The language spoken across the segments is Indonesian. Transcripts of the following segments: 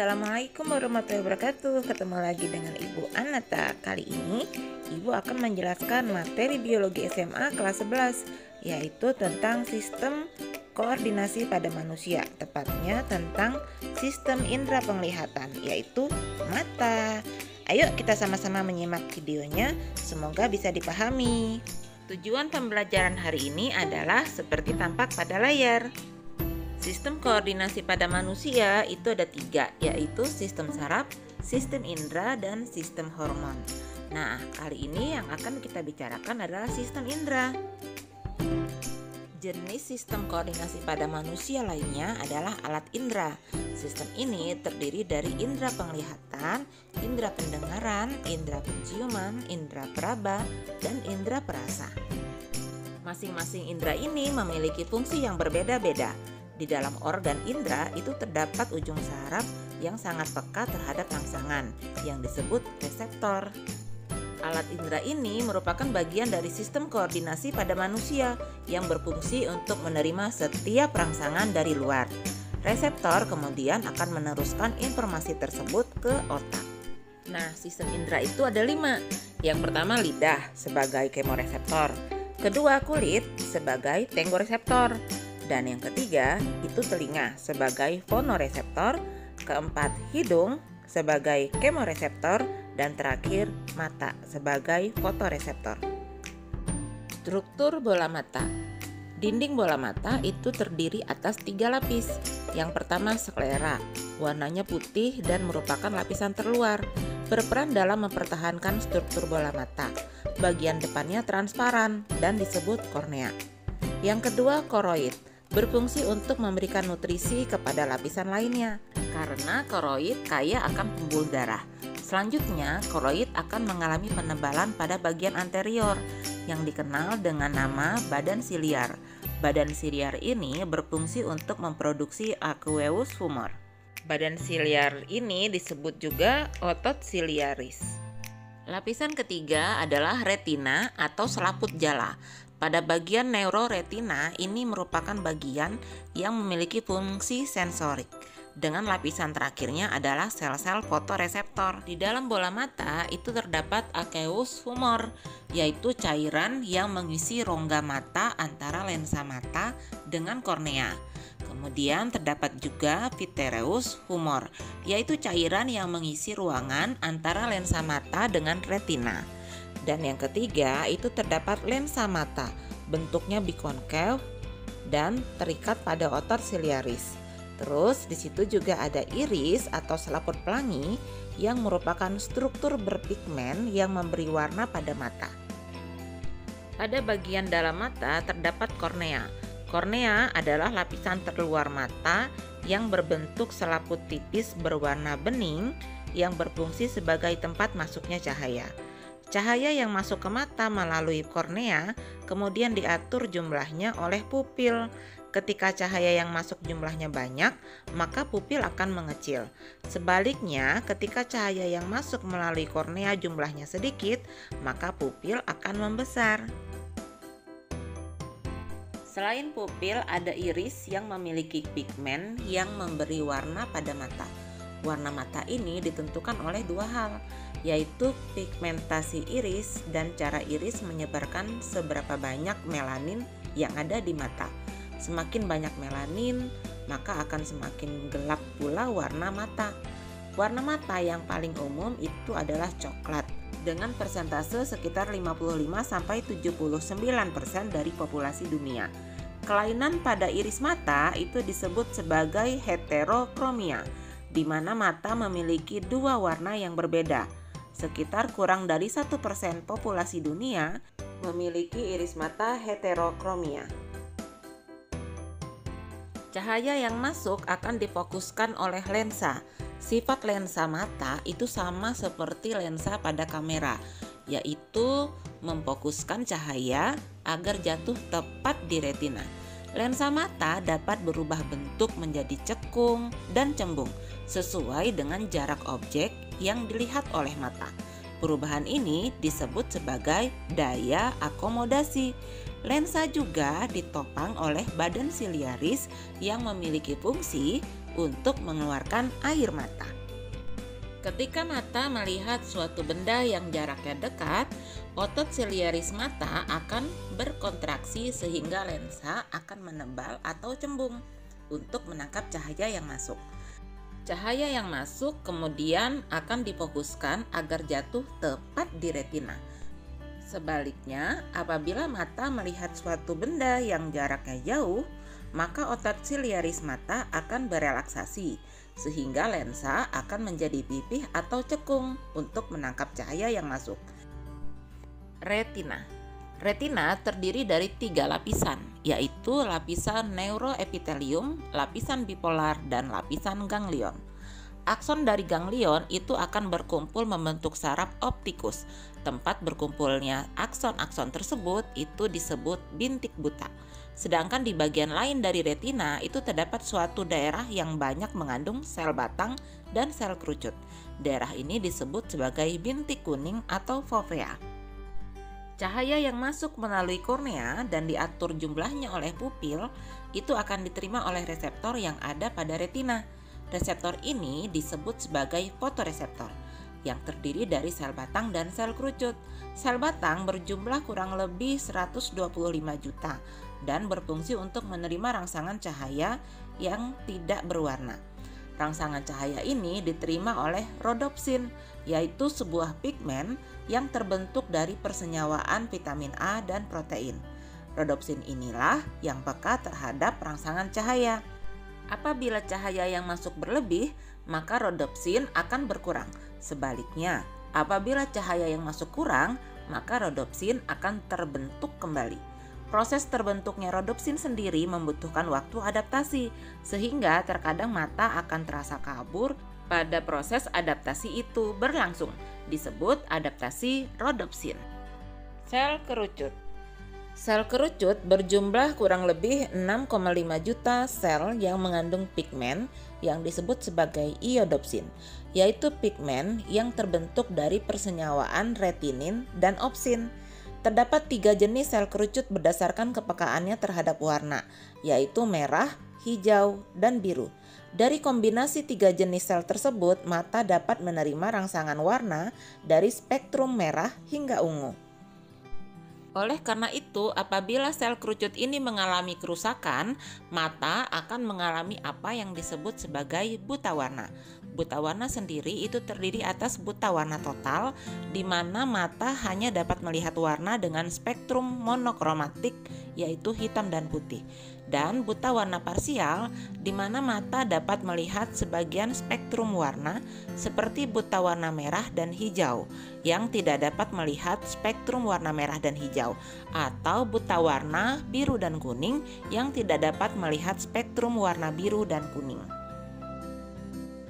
Assalamualaikum warahmatullahi wabarakatuh. Ketemu lagi dengan Ibu Anata. Kali ini Ibu akan menjelaskan materi biologi SMA kelas 11, yaitu tentang sistem koordinasi pada manusia, tepatnya tentang sistem indera penglihatan, yaitu mata. Ayo kita sama-sama menyimak videonya, semoga bisa dipahami. Tujuan pembelajaran hari ini adalah seperti tampak pada layar. Sistem koordinasi pada manusia itu ada 3, yaitu sistem saraf, sistem indera, dan sistem hormon. Nah, kali ini yang akan kita bicarakan adalah sistem indera. Jenis sistem koordinasi pada manusia lainnya adalah alat indera. Sistem ini terdiri dari indera penglihatan, indera pendengaran, indera penciuman, indera peraba, dan indera perasa. Masing-masing indera ini memiliki fungsi yang berbeda-beda. Di dalam organ indera itu terdapat ujung saraf yang sangat peka terhadap rangsangan yang disebut reseptor. Alat indera ini merupakan bagian dari sistem koordinasi pada manusia yang berfungsi untuk menerima setiap rangsangan dari luar. Reseptor kemudian akan meneruskan informasi tersebut ke otak. Nah, sistem indera itu ada 5. Yang pertama lidah sebagai kemoreseptor, kedua kulit sebagai tengoreseptor, dan yang ketiga itu telinga sebagai fonoreseptor, keempat hidung sebagai kemoreseptor, dan terakhir mata sebagai fotoreseptor. Struktur bola mata. Dinding bola mata itu terdiri atas 3 lapis. Yang pertama sklera, warnanya putih dan merupakan lapisan terluar, berperan dalam mempertahankan struktur bola mata. Bagian depannya transparan dan disebut kornea. Yang kedua koroid, berfungsi untuk memberikan nutrisi kepada lapisan lainnya karena koroid kaya akan pembuluh darah. Selanjutnya, koroid akan mengalami penebalan pada bagian anterior yang dikenal dengan nama badan siliar. Badan siliar ini berfungsi untuk memproduksi aqueous humor. Badan siliar ini disebut juga otot siliaris. Lapisan ketiga adalah retina atau selaput jala. Pada bagian neuroretina ini merupakan bagian yang memiliki fungsi sensorik. Dengan lapisan terakhirnya adalah sel-sel fotoreseptor. Di dalam bola mata itu terdapat aqueous humor, yaitu cairan yang mengisi rongga mata antara lensa mata dengan kornea. Kemudian terdapat juga vitreous humor, yaitu cairan yang mengisi ruangan antara lensa mata dengan retina. Dan yang ketiga itu terdapat lensa mata, bentuknya bikonkav dan terikat pada otot siliaris. Terus di situ juga ada iris atau selaput pelangi yang merupakan struktur berpigmen yang memberi warna pada mata. Pada bagian dalam mata terdapat kornea. Kornea adalah lapisan terluar mata yang berbentuk selaput tipis berwarna bening yang berfungsi sebagai tempat masuknya cahaya. Cahaya yang masuk ke mata melalui kornea kemudian diatur jumlahnya oleh pupil. Ketika cahaya yang masuk jumlahnya banyak, maka pupil akan mengecil. Sebaliknya, ketika cahaya yang masuk melalui kornea jumlahnya sedikit, maka pupil akan membesar. Selain pupil, ada iris yang memiliki pigmen yang memberi warna pada mata. Warna mata ini ditentukan oleh 2 hal, yaitu pigmentasi iris dan cara iris menyebarkan seberapa banyak melanin yang ada di mata. Semakin banyak melanin, maka akan semakin gelap pula warna mata. Warna mata yang paling umum itu adalah coklat, dengan persentase sekitar 55-79% dari populasi dunia. Kelainan pada iris mata itu disebut sebagai heterokromia, di mana mata memiliki 2 warna yang berbeda. Sekitar kurang dari 1% populasi dunia memiliki iris mata heterokromia. Cahaya yang masuk akan difokuskan oleh lensa. Sifat lensa mata itu sama seperti lensa pada kamera, yaitu memfokuskan cahaya agar jatuh tepat di retina. Lensa mata dapat berubah bentuk menjadi cekung dan cembung sesuai dengan jarak objek yang dilihat oleh mata. Perubahan ini disebut sebagai daya akomodasi. Lensa juga ditopang oleh badan siliaris yang memiliki fungsi untuk mengeluarkan air mata. Ketika mata melihat suatu benda yang jaraknya dekat, otot siliaris mata akan berkontraksi sehingga lensa akan menebal atau cembung untuk menangkap cahaya yang masuk. Cahaya yang masuk kemudian akan difokuskan agar jatuh tepat di retina. Sebaliknya, apabila mata melihat suatu benda yang jaraknya jauh, maka otot siliaris mata akan berelaksasi sehingga lensa akan menjadi pipih atau cekung untuk menangkap cahaya yang masuk. Retina. Retina terdiri dari 3 lapisan, yaitu lapisan neuroepitelium, lapisan bipolar, dan lapisan ganglion. Akson dari ganglion itu akan berkumpul membentuk saraf optikus. Tempat berkumpulnya akson-akson tersebut itu disebut bintik buta. Sedangkan di bagian lain dari retina itu terdapat suatu daerah yang banyak mengandung sel batang dan sel kerucut. Daerah ini disebut sebagai bintik kuning atau fovea. Cahaya yang masuk melalui kornea dan diatur jumlahnya oleh pupil itu akan diterima oleh reseptor yang ada pada retina. Reseptor ini disebut sebagai fotoreseptor yang terdiri dari sel batang dan sel kerucut. Sel batang berjumlah kurang lebih 125 juta dan berfungsi untuk menerima rangsangan cahaya yang tidak berwarna. Rangsangan cahaya ini diterima oleh rodopsin, yaitu sebuah pigmen yang terbentuk dari persenyawaan vitamin A dan protein. Rodopsin inilah yang peka terhadap rangsangan cahaya. Apabila cahaya yang masuk berlebih, maka rodopsin akan berkurang. Sebaliknya, apabila cahaya yang masuk kurang, maka rodopsin akan terbentuk kembali. Proses terbentuknya rodopsin sendiri membutuhkan waktu adaptasi, sehingga terkadang mata akan terasa kabur pada proses adaptasi itu berlangsung. Disebut adaptasi rodopsin. Sel kerucut. Sel kerucut berjumlah kurang lebih 6,5 juta sel yang mengandung pigmen yang disebut sebagai iodopsin, yaitu pigmen yang terbentuk dari persenyawaan retinin dan opsin. Terdapat 3 jenis sel kerucut berdasarkan kepekaannya terhadap warna, yaitu merah, hijau, dan biru. Dari kombinasi 3 jenis sel tersebut, mata dapat menerima rangsangan warna dari spektrum merah hingga ungu. Oleh karena itu, apabila sel kerucut ini mengalami kerusakan, mata akan mengalami apa yang disebut sebagai buta warna. Buta warna sendiri itu terdiri atas buta warna total, di mana mata hanya dapat melihat warna dengan spektrum monokromatik, yaitu hitam dan putih. Dan buta warna parsial, di mana mata dapat melihat sebagian spektrum warna, seperti buta warna merah dan hijau, yang tidak dapat melihat spektrum warna merah dan hijau, atau buta warna biru dan kuning, yang tidak dapat melihat spektrum warna biru dan kuning.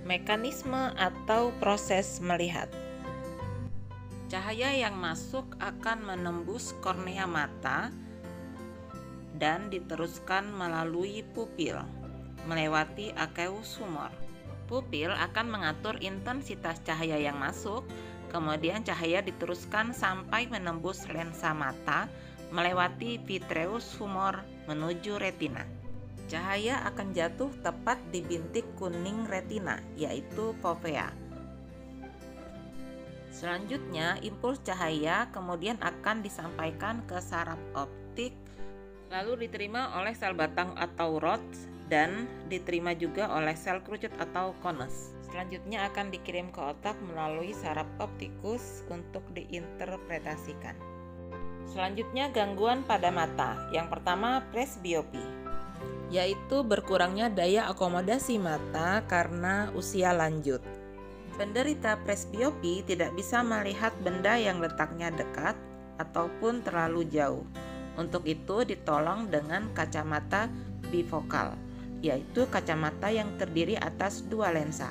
Mekanisme atau proses melihat. Cahaya yang masuk akan menembus kornea mata dan diteruskan melalui pupil, melewati aqueous humor. Pupil akan mengatur intensitas cahaya yang masuk, kemudian cahaya diteruskan sampai menembus lensa mata, melewati vitreous humor menuju retina. Cahaya akan jatuh tepat di bintik kuning retina, yaitu fovea. Selanjutnya, impuls cahaya kemudian akan disampaikan ke saraf optik, lalu diterima oleh sel batang atau rods, dan diterima juga oleh sel kerucut atau konus. Selanjutnya akan dikirim ke otak melalui saraf optikus untuk diinterpretasikan. Selanjutnya, gangguan pada mata. Yang pertama, presbiopi, yaitu berkurangnya daya akomodasi mata karena usia lanjut. Penderita presbiopi tidak bisa melihat benda yang letaknya dekat ataupun terlalu jauh. Untuk itu ditolong dengan kacamata bifokal, yaitu kacamata yang terdiri atas 2 lensa.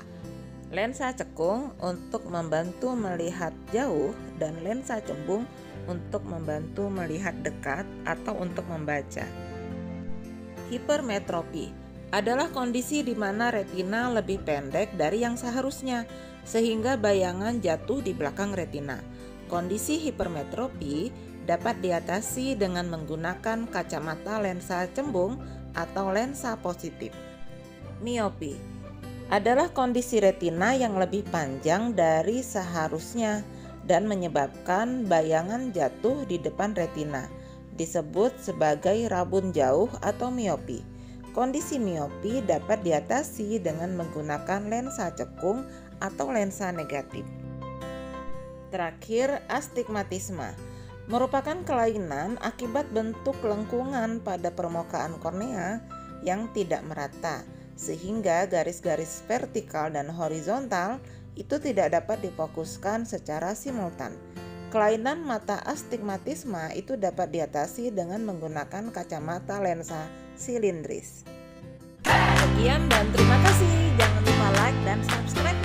Lensa cekung untuk membantu melihat jauh dan lensa cembung untuk membantu melihat dekat atau untuk membaca. Hipermetropi adalah kondisi di mana retina lebih pendek dari yang seharusnya, sehingga bayangan jatuh di belakang retina. Kondisi hipermetropi dapat diatasi dengan menggunakan kacamata lensa cembung atau lensa positif. Miopi adalah kondisi retina yang lebih panjang dari seharusnya dan menyebabkan bayangan jatuh di depan retina, disebut sebagai rabun jauh atau miopi. Kondisi miopi dapat diatasi dengan menggunakan lensa cekung atau lensa negatif. Terakhir, astigmatisme merupakan kelainan akibat bentuk lengkungan pada permukaan kornea yang tidak merata, sehingga garis-garis vertikal dan horizontal itu tidak dapat difokuskan secara simultan. Kelainan mata astigmatisme itu dapat diatasi dengan menggunakan kacamata lensa silindris. Sekian dan terima kasih. Jangan lupa like dan subscribe.